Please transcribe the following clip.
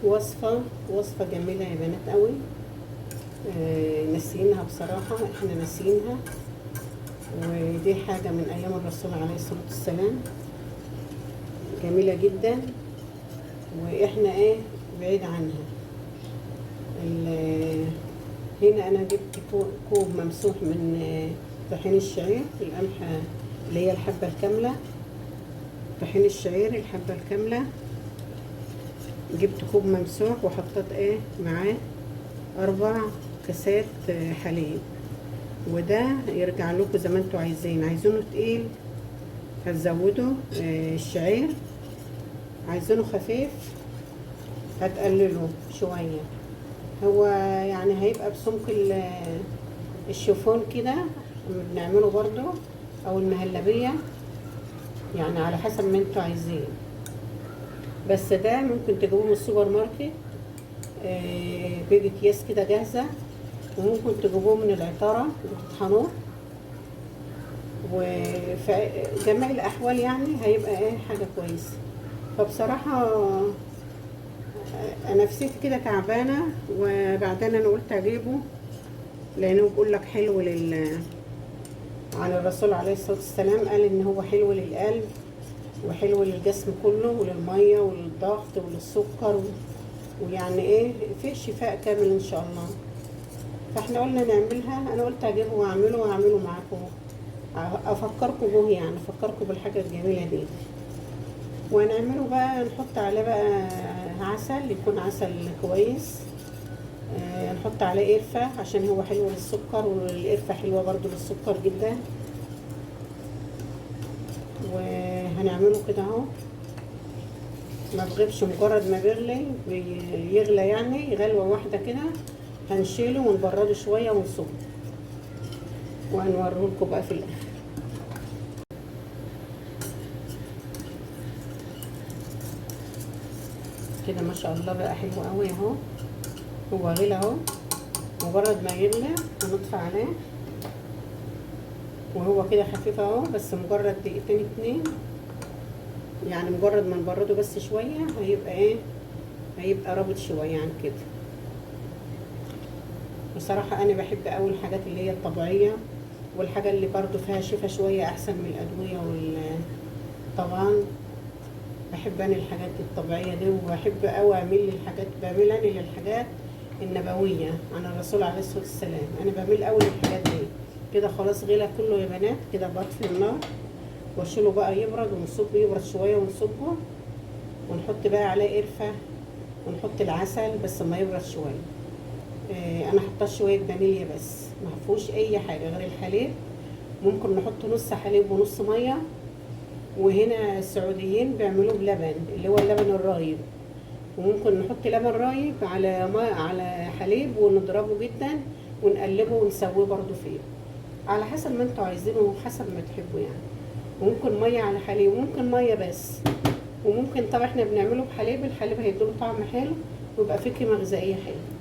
وصفة جميلة يا بنات قوي. ناسيينها بصراحة، احنا ناسيينها، ودي حاجة من ايام الرسول عليه الصلاة والسلام، جميلة جدا، واحنا بعيد عنها. هنا انا جبت كوب ممسوح من طحين الشعير، القمح اللي هي الحبة الكاملة، طحين الشعير الحبة الكاملة. جبت كوب ممسوح وحطيت معاه 4 كاسات حليب، وده يرجع لكم زي ما انتوا عايزين. عايزينه تقيل هتزودوا الشعير، عايزينه خفيف هتقللوا شوية. هو يعني هيبقى بسمك الشوفون كده بنعمله برضو، او المهلبية، يعني على حسب ما انتوا عايزين. بس ده ممكن تجيبوه من السوبر ماركت، بيجي اكياس كده جاهزة، وممكن تجيبوه من العطارة وتطحنوه، وفي جميع الأحوال يعني هيبقى حاجة كويسة. فبصراحة أنا نفسيتي كده تعبانة، وبعدين أنا قلت أجيبه لأنه بيقول لك حلو عن الرسول عليه الصلاة والسلام، قال إن هو حلو للقلب وحلو للجسم كله وللمية وللضغط وللسكر، ويعني فيه شفاء كامل إن شاء الله. فاحنا قلنا نعملها، انا قلت اجيبه واعمله معاكم، افكركم به، يعني افكركم بالحاجه الجميله دي. ونعمله بقى، نحط عليه بقى عسل، يكون عسل كويس. نحط عليه قرفه عشان هو حلو للسكر، والقرفه حلوه برضو للسكر جدا. وهنعمله كده اهو، ما تغيبش، مجرد ما يغلى يعني غلوه واحده كده، هنشيله ونبرده شويه ونصبه، وهنوريه لكم بقى في الاخر. كده ما شاء الله بقى حلو قوي اهو. هو غلى اهو، مجرد ما يغلى هنطفي عليه، وهو كده خفيف اهو، بس مجرد دقيقتين 2، يعني مجرد ما نبرده بس شويه هيبقى هيبقى رابط شويه عن كده. بصراحه انا بحب قوي الحاجات اللي هي الطبيعيه، والحاجه اللي برضو فيها شفا شويه احسن من الادويه طبعا بحب انا الحاجات الطبيعيه دي، وبحب قوي بميل انا للحاجات النبويه عن الرسول عليه الصلاه والسلام. انا بميل قوي للحاجات دي. كده خلاص غلى كله يا بنات، كده بطفي النار واشيله بقى يبرد، ونصبه يبرد شويه ونصبه، ونحط بقى عليه قرفه، ونحط العسل بس ما يبرد شويه. انا حطيت شويه فانيليا بس، ما فيهوش اي حاجه غير الحليب. ممكن نحط نص حليب ونص ميه، وهنا السعوديين بيعملوه بلبن اللي هو اللبن الرايب، وممكن نحط لبن رايب على حليب ونضربه جدا ونقلبه ونسويه برضو فيه، على حسب ما انتوا عايزينه وحسب ما تحبوا يعني. وممكن ميه على حليب، وممكن ميه بس، وممكن طبعا احنا بنعمله بحليب، الحليب هيديله طعم حلو ويبقى فيه قيمه غذائيه حلوه.